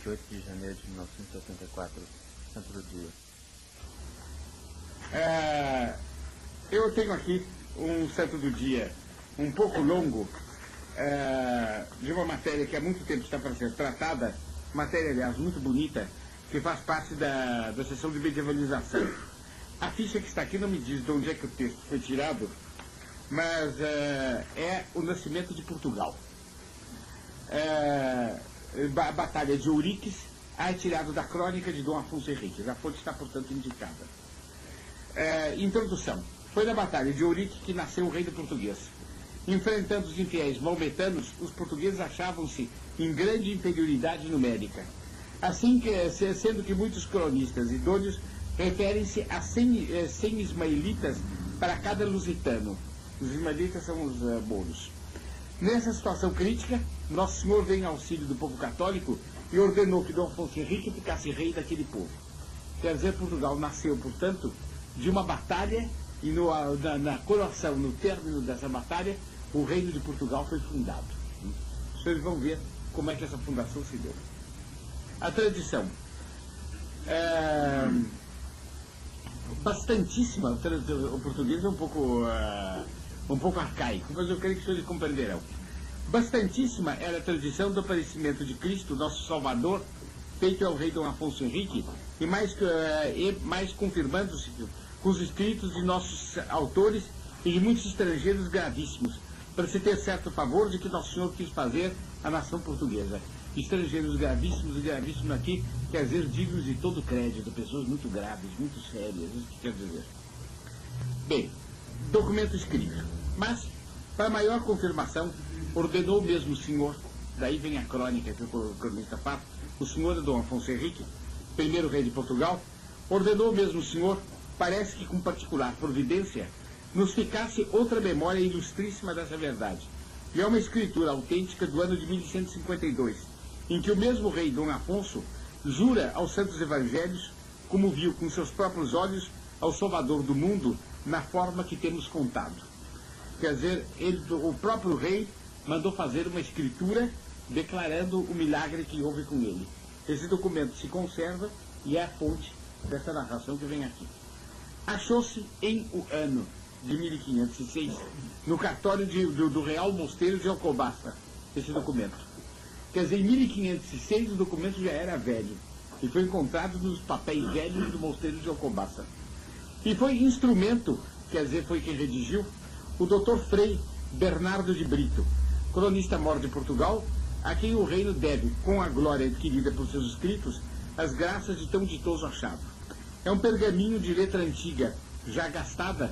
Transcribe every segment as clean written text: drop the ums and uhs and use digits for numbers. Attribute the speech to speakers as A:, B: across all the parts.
A: 28 de janeiro de 1974, centro do dia.
B: Eu tenho aqui um santo do dia um pouco longo, de uma matéria que há muito tempo está para ser tratada, matéria, aliás, muito bonita, que faz parte da sessão de medievalização. A ficha que está aqui não me diz de onde é que o texto foi tirado, mas é o nascimento de Portugal. A Batalha de Ouriques é tirado da crônica de Dom Afonso Henriques. A fonte está, portanto, indicada. Introdução. Foi na Batalha de Ourique que nasceu o reino português. Enfrentando os infiéis maometanos, os portugueses achavam-se em grande inferioridade numérica. Assim, sendo que muitos cronistas idôneos referem-se a 100 ismaelitas para cada lusitano. Os ismaelitas são os mouros. Nessa situação crítica, Nosso Senhor veio em auxílio do povo católico e ordenou que Dom Afonso Henrique ficasse rei daquele povo. Quer dizer, Portugal nasceu, portanto, de uma batalha e na coroação, no término dessa batalha, o reino de Portugal foi fundado. Vocês vão ver como é que essa fundação se deu. A tradição. Bastantíssima, o português é um pouco arcaico, mas eu creio que vocês compreenderão. Bastantíssima era a tradição do aparecimento de Cristo, nosso Salvador, feito ao rei Dom Afonso Henrique, e mais confirmando-se com os escritos de nossos autores e de muitos estrangeiros gravíssimos, para se ter certo favor de que Nosso Senhor quis fazer a nação portuguesa. Estrangeiros gravíssimos, e gravíssimos aqui quer dizer dignos de todo crédito, pessoas muito graves, muito sérias, isso que quer dizer. Bem, documento escrito. Mas, para maior confirmação, ordenou o mesmo senhor, daí vem a crônica que o cronista faz, o senhor Dom Afonso Henrique, primeiro rei de Portugal, ordenou o mesmo senhor, parece que com particular providência, nos ficasse outra memória ilustríssima dessa verdade. E é uma escritura autêntica do ano de 1152, em que o mesmo rei Dom Afonso jura aos santos evangelhos, como viu com seus próprios olhos ao Salvador do mundo, na forma que temos contado. Quer dizer, o próprio rei mandou fazer uma escritura declarando o milagre que houve com ele. Esse documento se conserva e é a fonte dessa narração que vem aqui. Achou-se em o ano de 1506 no cartório do Real Mosteiro de Alcobaça, esse documento. Quer dizer, em 1506 o documento já era velho e foi encontrado nos papéis velhos do Mosteiro de Alcobaça. E foi instrumento, quer dizer, foi quem redigiu, o Dr. Frei Bernardo de Brito, cronista-mor de Portugal, a quem o reino deve, com a glória adquirida por seus escritos, as graças de tão ditoso achado. É um pergaminho de letra antiga, já gastada,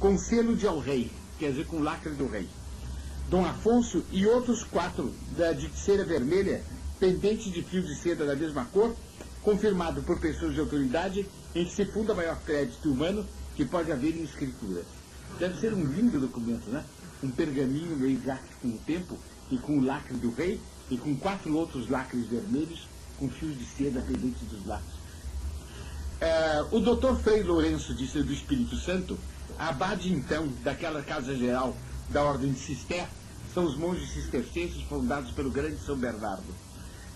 B: com selo de al-rei, quer dizer, com lacre do rei. Dom Afonso e outros 4 de cera vermelha, pendentes de fio de seda da mesma cor, confirmado por pessoas de autoridade, em que se funda o maior crédito humano que pode haver em escritura. Deve ser um lindo documento, né? Um pergaminho meio gasto com o tempo, e com o lacre do rei, e com 4 outros lacres vermelhos, com fios de seda pendentes dos lacres. O Dr. Frei Lourenço do Espírito Santo, abade então daquela casa geral da ordem de Cister, são os monges cistercenses fundados pelo grande São Bernardo.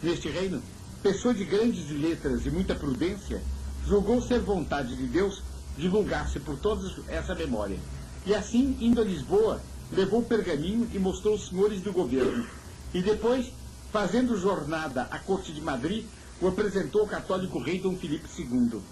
B: Neste reino, pessoa de grandes letras e muita prudência, julgou ser vontade de Deus divulgar-se por toda essa memória. E assim, indo a Lisboa, levou o pergaminho e mostrou aos senhores do governo. E depois, fazendo jornada à corte de Madrid, o apresentou ao católico rei Dom Filipe II.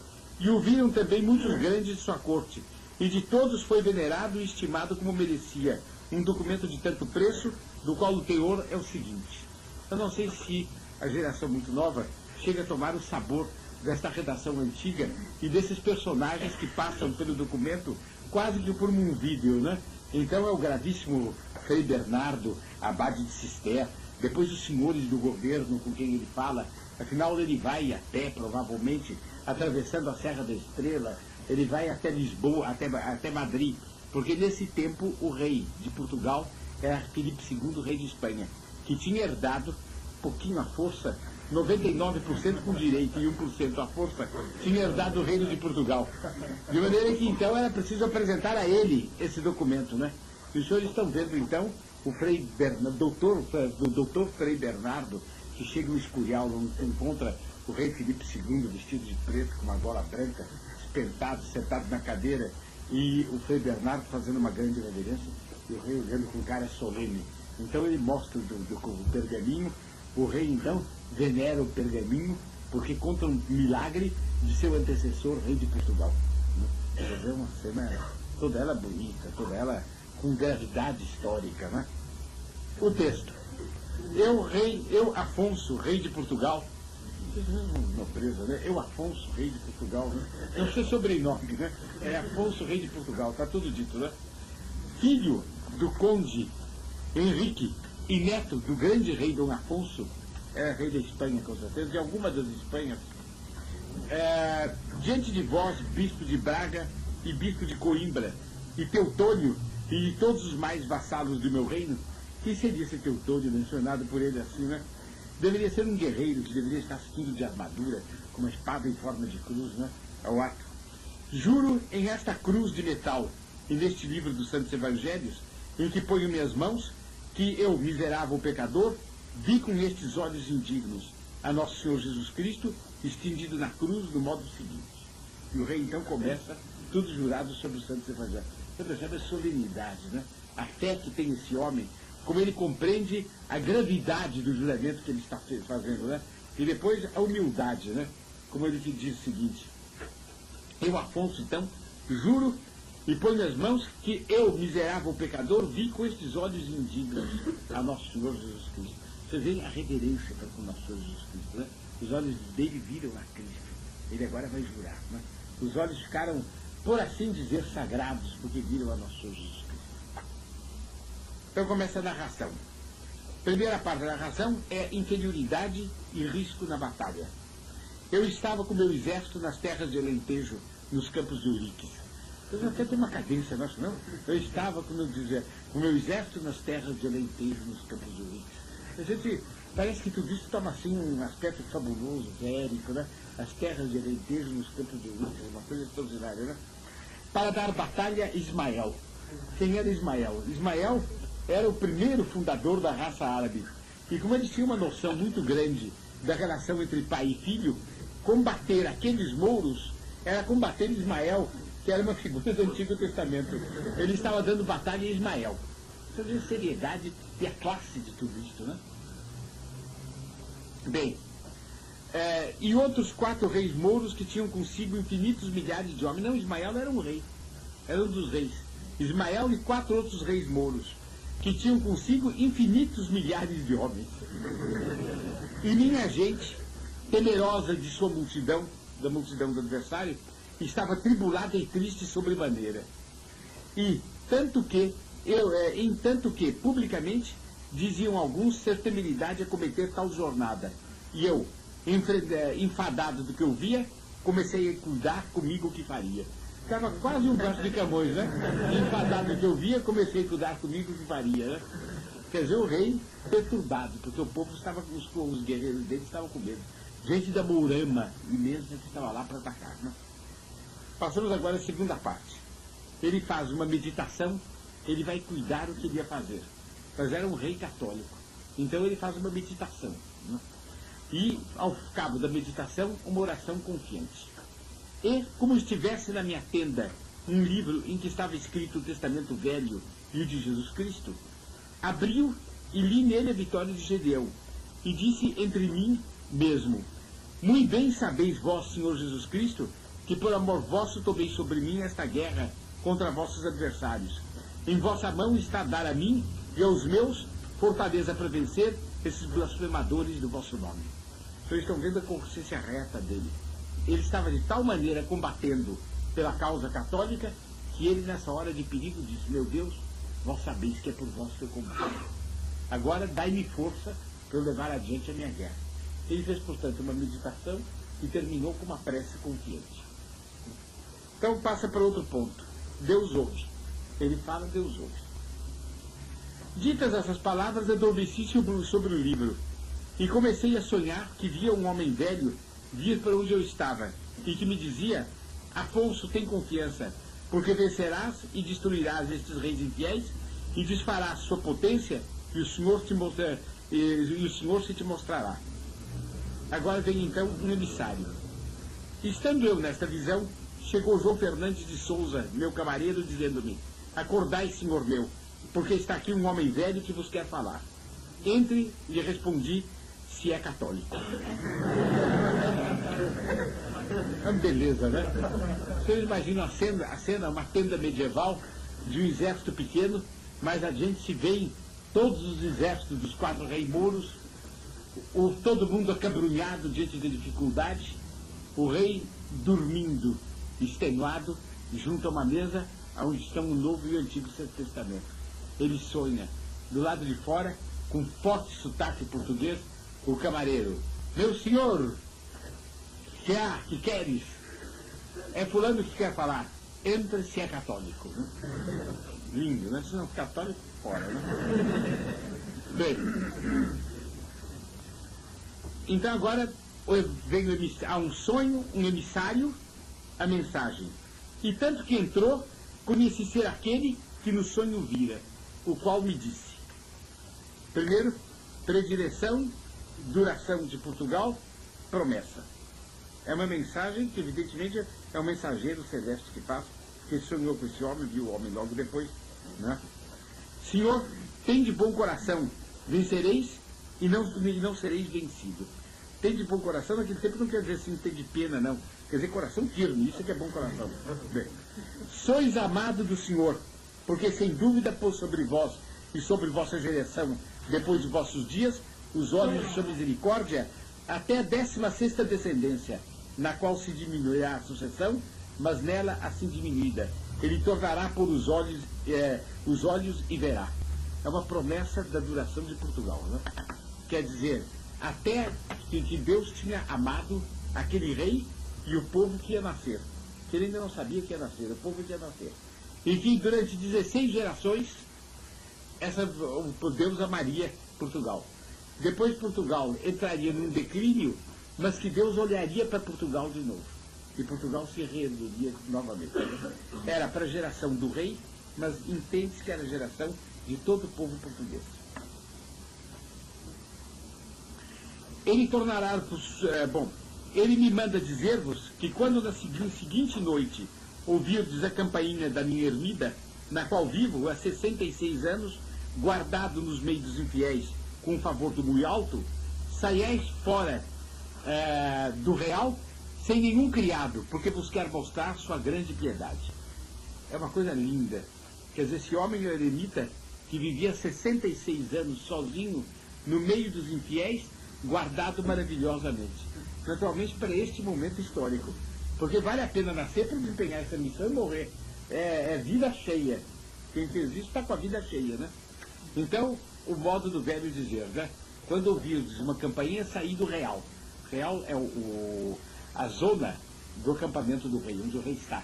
B: E o viram também muitos grandes de sua corte, e de todos foi venerado e estimado como merecia, um documento de tanto preço, do qual o teor é o seguinte. Eu não sei se a geração muito nova chega a tomar o sabor desta redação antiga e desses personagens que passam pelo documento quase que por um vídeo, né? Então é o gravíssimo Frei Bernardo, abade de Cister, depois os senhores do governo com quem ele fala. Afinal, ele vai a pé, provavelmente, atravessando a Serra da Estrela, ele vai até Lisboa, até Madrid, porque nesse tempo o rei de Portugal era Filipe II, rei de Espanha, que tinha herdado, pouquinho à força, 99% com direito e 1% à força, tinha herdado o reino de Portugal. De maneira que então era preciso apresentar a ele esse documento, né? E os senhores estão vendo então o Frei Bernardo, doutor Frei Bernardo, que chega no escurial, onde se encontra o rei Filipe II, vestido de preto, com uma gola branca, espentado, sentado na cadeira, e o Frei Bernardo fazendo uma grande reverência, e o rei olhando com cara solene. Então ele mostra o pergaminho, o rei então venera o pergaminho, porque conta um milagre de seu antecessor, rei de Portugal. É uma cena toda ela bonita, toda ela com gravidade histórica, né? O texto. Eu, Afonso, rei de Portugal, nobreza, né? Eu, Afonso, rei de Portugal, né? É o seu sobrenome, né? É Afonso, rei de Portugal, tá tudo dito, né? Filho do conde Henrique e neto do grande rei Dom Afonso, era rei da Espanha, com certeza, de alguma das Espanhas. Diante de vós, bispo de Braga e bispo de Coimbra, e Teutônio, e de todos os mais vassalos do meu reino, quem seria esse Teutônio, mencionado por ele assim, né? Deveria ser um guerreiro que deveria estar vestido de armadura, com uma espada em forma de cruz, né? Ao ato. Juro em esta cruz de metal, e neste livro dos Santos Evangelhos, em que ponho minhas mãos, que eu, miserável pecador, vi com estes olhos indignos a Nosso Senhor Jesus Cristo estendido na cruz do modo seguinte. E o rei então começa tudo jurado sobre os Santos Evangelhos. Você percebe a solenidade, né? A fé que tem esse homem, como ele compreende a gravidade do juramento que ele está fazendo, né? E depois a humildade, né? Como ele diz o seguinte: eu, Afonso, então, juro e ponho as mãos que eu, miserável pecador, vi com estes olhos indignos a Nosso Senhor Jesus Cristo. Você vê a reverência para com Nosso Senhor Jesus Cristo, né? Os olhos dele viram a Cristo. Ele agora vai jurar, né? Os olhos ficaram, por assim dizer, sagrados, porque viram a Nosso Senhor Jesus Cristo. Então começa a narração. Primeira parte da narração é inferioridade e risco na batalha. Eu estava com meu exército nas terras de Alentejo, nos campos de Euriques. Eu até tem uma cadência, nossa, não? Eu estava com meu exército nas terras de Alentejo, nos campos de Euriques. A gente, parece que tudo isso toma assim um aspecto fabuloso, férico, né? As terras de Alentejo, nos campos de Euriques, uma coisa extraordinária, né? Para dar batalha a Ismael. Quem era Ismael? Ismael era o primeiro fundador da raça árabe. E como eles tinham uma noção muito grande da relação entre pai e filho, combater aqueles mouros era combater Ismael, que era uma figura do Antigo Testamento. Ele estava dando batalha a Ismael. Você vê a seriedade e a classe de tudo isso, né? Bem, e outros 4 reis mouros que tinham consigo infinitos milhares de homens. Não, Ismael era um rei, era um dos reis. Ismael e 4 outros reis mouros, que tinham consigo infinitos milhares de homens. E minha gente, temerosa de sua multidão, da multidão do adversário, estava tribulada e triste sobremaneira. E tanto que, publicamente, diziam alguns ser temeridade a cometer tal jornada. E eu, enfadado do que eu via, comecei a cuidar comigo o que faria. Estava quase um braço de Camões, né? Enfadado do que eu via, comecei a cuidar comigo o que faria, né? Quer dizer, o rei perturbado, porque o povo estava, os guerreiros dele estavam com medo. Gente da Mourama, e mesmo que estava lá para atacar, né? Passamos agora à segunda parte. Ele faz uma meditação, ele vai cuidar o que ele ia fazer. Mas era um rei católico. Então ele faz uma meditação, né? E, ao cabo da meditação, uma oração confiante. E, como estivesse na minha tenda um livro em que estava escrito o Testamento Velho e o de Jesus Cristo, abriu e li nele a vitória de Gedeão. E disse entre mim mesmo: muito bem sabeis vós, Senhor Jesus Cristo, que por amor vosso tomei sobre mim esta guerra contra vossos adversários. Em vossa mão está dar a mim e aos meus fortaleza para vencer esses blasfemadores do vosso nome. Vocês estão vendo a consciência reta dele. Ele estava de tal maneira combatendo pela causa católica que ele, nessa hora de perigo, disse: meu Deus, vós sabeis que é por vós que eu combato. Agora dai-me força para eu levar adiante a minha guerra. Ele fez, portanto, uma meditação e terminou com uma prece confiante. Então passa para outro ponto. Deus ouve. Ele fala, Deus ouve. Ditas essas palavras, adormeci sobre o livro e comecei a sonhar que via um homem velho vir para onde eu estava e que me dizia: Afonso, tem confiança, porque vencerás e destruirás estes reis infiéis e desfarás sua potência, e o Senhor e o Senhor se te mostrará. Agora vem então um emissário. Estando eu nesta visão, chegou João Fernandes de Souza, meu camareiro, dizendo-me: acordai, senhor meu, porque está aqui um homem velho que vos quer falar. Entre, lhe respondi, se é católico. É uma beleza, né? Vocês imaginam a cena, uma tenda medieval de um exército pequeno, mas adiante se veem todos os exércitos dos 4 reis mouros, todo mundo acabrunhado diante da dificuldade, o rei dormindo, extenuado, junto a uma mesa onde estão o Novo e o Antigo Testamento. Ele sonha. Do lado de fora, com forte sotaque português, o camareiro: meu senhor, que queres? É fulano que quer falar. Entra se é católico. Lindo, né? Se não é católico, fora, né? Bem, então agora vem há um sonho, um emissário, a mensagem. E tanto que entrou, conheci ser aquele que no sonho vira, o qual me disse: primeiro, predileção, duração de Portugal, promessa. É uma mensagem que evidentemente é um mensageiro celeste que passa, que sonhou com esse homem, viu o homem logo depois, né? Senhor, tem de bom coração, vencereis e não sereis vencido. Tem de bom coração naquele tempo não quer dizer assim, tem de pena, não. Quer dizer coração firme, isso é que é bom coração. Bem, sois amado do Senhor, porque sem dúvida pôs sobre vós e sobre vossa geração, depois de vossos dias, os olhos de sua misericórdia, até a 16ª descendência, na qual se diminuirá a sucessão, mas nela assim diminuída. Ele tornará por os olhos e verá. É uma promessa da duração de Portugal, né? Quer dizer, até que Deus tinha amado aquele rei e o povo que ia nascer. Que ele ainda não sabia que ia nascer, o povo que ia nascer. E que durante 16 gerações, Deus amaria Portugal. Depois Portugal entraria num declínio, mas que Deus olharia para Portugal de novo. E Portugal se reergueria novamente. Era para a geração do rei, mas entende-se que era a geração de todo o povo português. Ele tornará... ele me manda dizer-vos que quando na seguinte noite ouvirdes a campainha da minha ermida, na qual vivo há 66 anos, guardado nos meios dos infiéis, com o favor do muito alto, saiais fora do real, sem nenhum criado, porque vos quer mostrar sua grande piedade. É uma coisa linda. Quer dizer, esse homem eremita, que vivia 66 anos sozinho, no meio dos infiéis, guardado maravilhosamente. Naturalmente, para este momento histórico. Porque vale a pena nascer para desempenhar essa missão e morrer. É vida cheia. Quem fez isso está com a vida cheia, né? Então, o modo do velho dizer, né? Quando ouvirdes uma campainha, sair do real. Real é a zona do acampamento do rei, onde o rei está.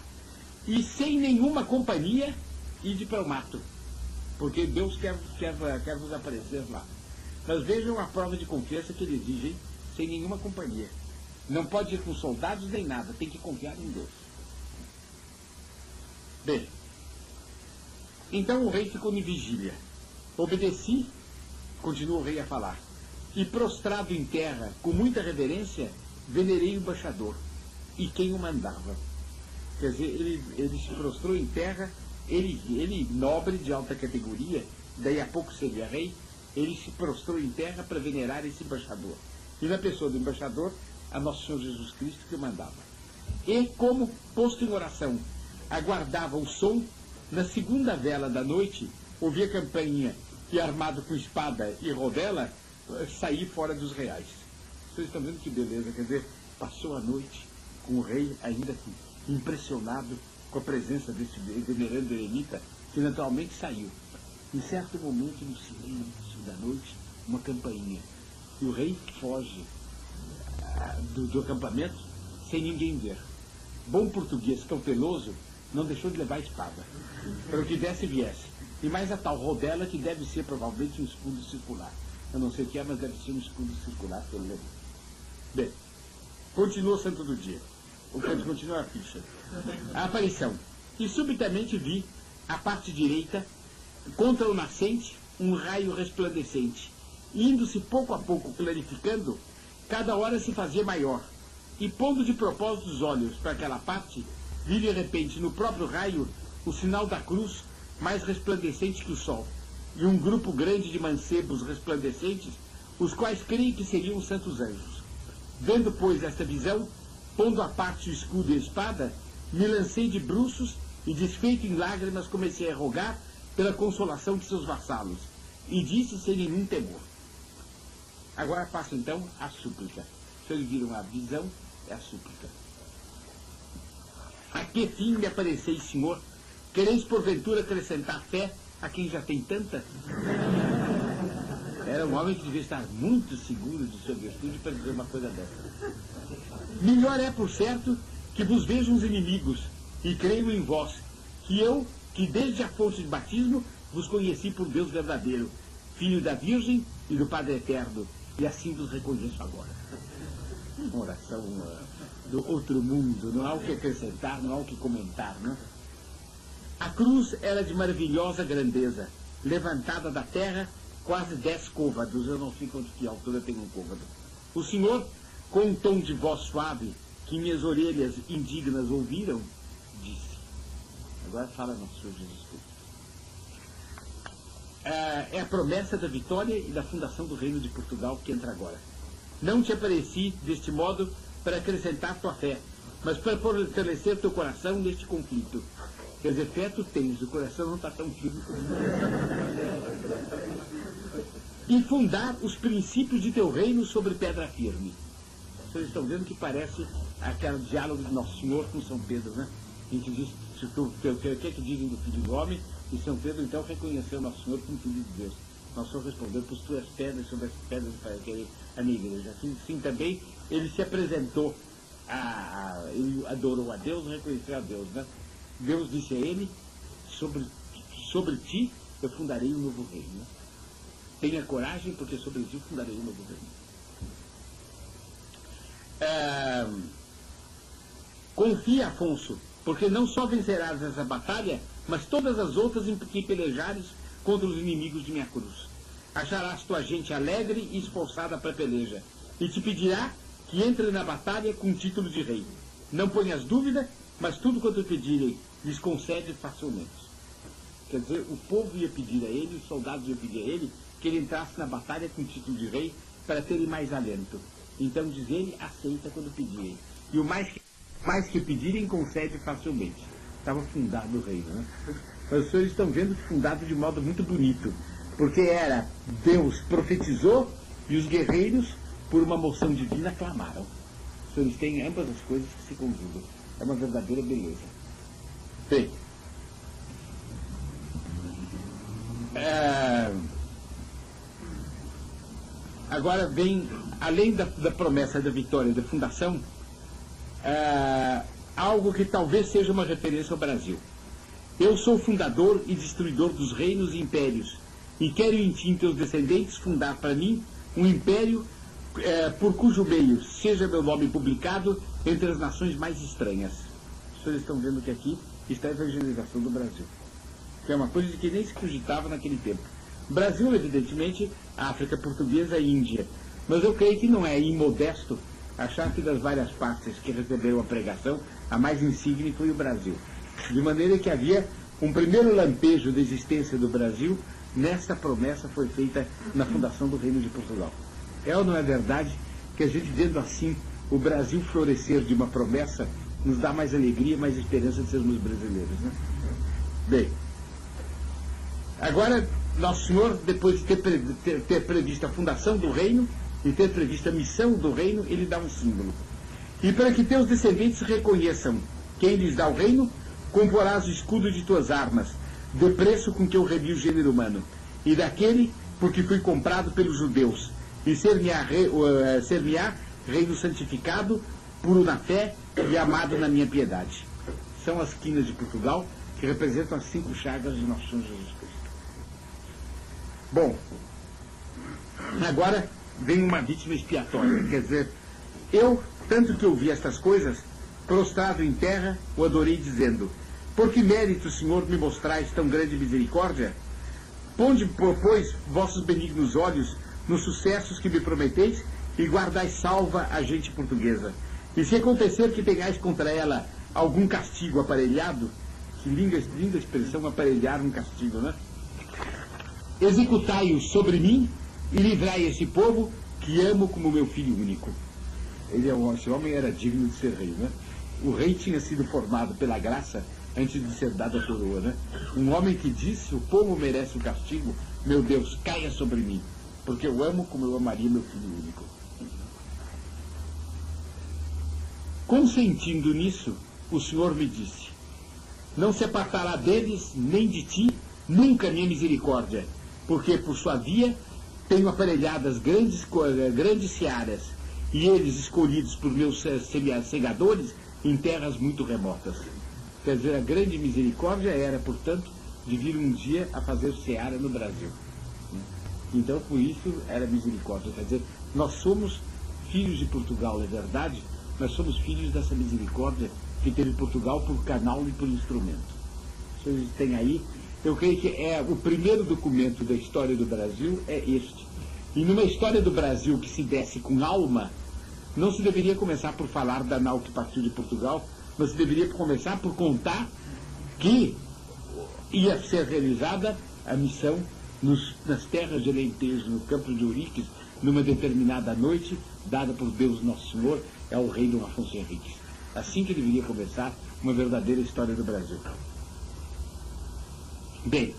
B: E sem nenhuma companhia, ide para o mato. Porque Deus quer vos aparecer lá. Mas vejam a prova de confiança que ele exige, hein? Sem nenhuma companhia. Não pode ir com soldados nem nada, tem que confiar em Deus. Bem, então o rei ficou em vigília. Obedeci, continua o rei a falar, e prostrado em terra, com muita reverência, venerei o embaixador e quem o mandava. Quer dizer, ele se prostrou em terra, ele nobre de alta categoria, daí a pouco seria rei, ele se prostrou em terra para venerar esse embaixador. E na pessoa do embaixador, a Nosso Senhor Jesus Cristo que mandava. E como, posto em oração, aguardava o som, na segunda vela da noite, ouvia a campainha e, armado com espada e rodela, sair fora dos reais. Vocês estão vendo que beleza, quer dizer, passou a noite com o rei ainda impressionado com a presença desse venerando eremita, que naturalmente saiu. Em certo momento, no silêncio da noite, uma campainha. E o rei foge do acampamento sem ninguém ver. Bom português cauteloso, não deixou de levar a espada, para o que desse e viesse. E mais a tal rodela, que deve ser provavelmente um escudo circular. Eu não sei o que é, mas deve ser um escudo circular, pelo menos. Bem, continua o santo do dia. Continua a ficha. A aparição. E subitamente vi, à parte direita, contra o nascente, um raio resplandecente, indo-se pouco a pouco clarificando, cada hora se fazia maior. E pondo de propósito os olhos para aquela parte, vi de repente no próprio raio o sinal da cruz mais resplandecente que o sol, e um grupo grande de mancebos resplandecentes, os quais creio que seriam os santos anjos. Vendo, pois, esta visão, pondo à parte o escudo e a espada, me lancei de bruços e, desfeito em lágrimas, comecei a rogar pela consolação de seus vassalos, e disse sem nenhum temor. Agora passo então à súplica. Se eles viram a visão, é a súplica. A que fim me apareceis, Senhor? Quereis porventura acrescentar fé a quem já tem tanta? Era um homem que devia estar muito seguro de sua virtude para dizer uma coisa dessa. Melhor é, por certo, que vos vejam os inimigos, e creio em vós, que eu, que desde a fonte de batismo, vos conheci por Deus verdadeiro, Filho da Virgem e do Padre Eterno, e assim vos reconheço agora. Uma oração do outro mundo, não há o que acrescentar, não há o que comentar, não? A cruz era de maravilhosa grandeza, levantada da terra quase 10 côvados, eu não sei quanto que altura tem um côvado. O Senhor, com um tom de voz suave, que minhas orelhas indignas ouviram, disse. Agora fala nosso Senhor Jesus Cristo. É a promessa da vitória e da fundação do Reino de Portugal que entra agora. Não te apareci deste modo para acrescentar tua fé, mas para fortalecer teu coração neste conflito. Quer dizer, fé tu tens, o coração não está tão firme como e fundar os princípios de teu reino sobre pedra firme. Vocês estão vendo que parece aquele diálogo de Nosso Senhor com São Pedro, né? A gente diz, o que é que dizem do Filho do Homem? E São Pedro então reconheceu Nosso Senhor como Filho de Deus. Nosso Senhor respondeu, pois tu és pedra sobre as pedras para querer a minha igreja. Assim também ele se apresentou, ele adorou a Deus, reconheceu a Deus, né? Deus disse a ele, sobre ti eu fundarei um novo reino. Tenha coragem, porque sobre ti eu fundarei um novo reino. Confia, Afonso, porque não só vencerás essa batalha, mas todas as outras em que pelejares contra os inimigos de minha cruz. Acharás tua gente alegre e esforçada para a peleja, e te pedirá que entre na batalha com título de rei. Não ponhas dúvida, mas tudo quanto pedirem, lhes concede facilmente. Quer dizer, o povo ia pedir a ele, os soldados iam pedir a ele, que ele entrasse na batalha com título de rei, para terem mais alento. Então diz ele, aceita quando pedirem. E o mais que pedirem, concede facilmente. Estava fundado o reino, né? Mas os senhores estão vendo que fundado de modo muito bonito, porque era, Deus profetizou, e os guerreiros, por uma moção divina, clamaram. Os senhores têm ambas as coisas que se conjugam. É uma verdadeira beleza. Bem, agora vem, além da promessa da vitória e da fundação, algo que talvez seja uma referência ao Brasil. Eu sou fundador e destruidor dos reinos e impérios, e quero em ti, teus descendentes, fundar para mim um império por cujo meio seja meu nome publicado entre as nações mais estranhas. Vocês estão vendo que aqui está a evangelização do Brasil, que é uma coisa de que nem se cogitava naquele tempo. Brasil, evidentemente, África portuguesa e Índia, mas eu creio que não é imodesto achar que das várias partes que receberam a pregação, a mais insigne foi o Brasil. De maneira que havia um primeiro lampejo da existência do Brasil, nessa promessa foi feita na fundação do Reino de Portugal. É ou não é verdade que a gente, vendo assim o Brasil florescer de uma promessa, nos dá mais alegria, mais esperança de sermos brasileiros, né? Bem, agora, Nosso Senhor, depois de ter previsto a fundação do reino e ter previsto a missão do reino, ele dá um símbolo. E para que teus descendentes reconheçam quem lhes dá o reino, comporás o escudo de tuas armas, de preço com que eu remi o gênero humano, e daquele porque fui comprado pelos judeus, e ser-me-á reino santificado, puro na fé e amado na minha piedade. São as quinas de Portugal, que representam as 5 chagas de Nosso Senhor Jesus Cristo. Bom, agora vem uma vítima expiatória, quer dizer, eu, tanto que ouvi estas coisas, prostrado em terra, o adorei dizendo, por que mérito, Senhor, me mostrais tão grande misericórdia? Ponde, pois, vossos benignos olhos nos sucessos que me prometeis e guardai salva a gente portuguesa. E se acontecer que tenhais contra ela algum castigo aparelhado, que linda expressão, aparelhar um castigo, né? Executai-o sobre mim e livrai esse povo que amo como meu filho único. Esse homem era digno de ser rei, né? O rei tinha sido formado pela graça antes de ser dado a coroa, né? Um homem que disse: o povo merece o castigo, meu Deus, caia sobre mim, porque eu amo como eu amaria meu filho único. Consentindo nisso, o Senhor me disse: não se apartará deles, nem de ti, nunca minha misericórdia, porque por sua via tenho aparelhadas grandes searas, e eles escolhidos por meus segadores em terras muito remotas. Quer dizer, a grande misericórdia era, portanto, de vir um dia a fazer seara no Brasil. Então, por isso, era misericórdia. Quer dizer, nós somos filhos de Portugal, é verdade, nós somos filhos dessa misericórdia que teve Portugal por canal e por instrumento. Vocês têm aí, eu creio que é o primeiro documento da história do Brasil, é este. E numa história do Brasil que se desse com alma, não se deveria começar por falar da nau que partiu de Portugal, mas se deveria começar por contar que ia ser realizada a missão nas terras de Alentejo, no campo de Ouriques, numa determinada noite, dada por Deus Nosso Senhor, ao rei Dom Afonso Henriques. Assim que deveria começar uma verdadeira história do Brasil. Bem,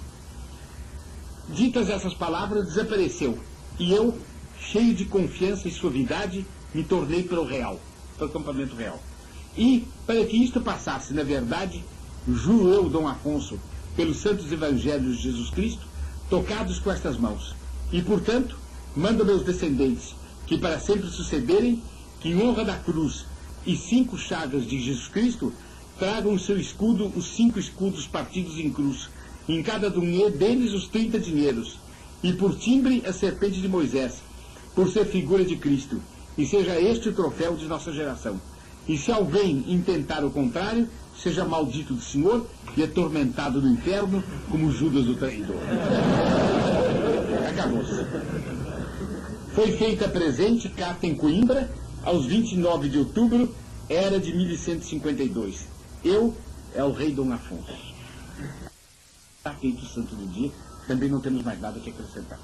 B: ditas essas palavras, desapareceu, e eu, cheio de confiança e suavidade, me tornei para o real, para o acampamento real. E, para que isto passasse, na verdade, juro eu, Dom Afonso, pelos santos evangelhos de Jesus Cristo, tocados com estas mãos. E, portanto, mando a meus descendentes, que para sempre sucederem, que em honra da cruz e 5 chagas de Jesus Cristo, tragam o seu escudo, os 5 escudos partidos em cruz, em cada deles os 30 dinheiros, e por timbre a serpente de Moisés, por ser figura de Cristo, e seja este o troféu de nossa geração. E se alguém intentar o contrário, seja maldito do Senhor e atormentado no inferno, como Judas o traidor. Acabou-se. Foi feita presente carta em Coimbra, aos 29 de outubro, era de 1152. Eu é o rei Dom Afonso. Está feito o santo do dia, também não temos mais nada que acrescentar.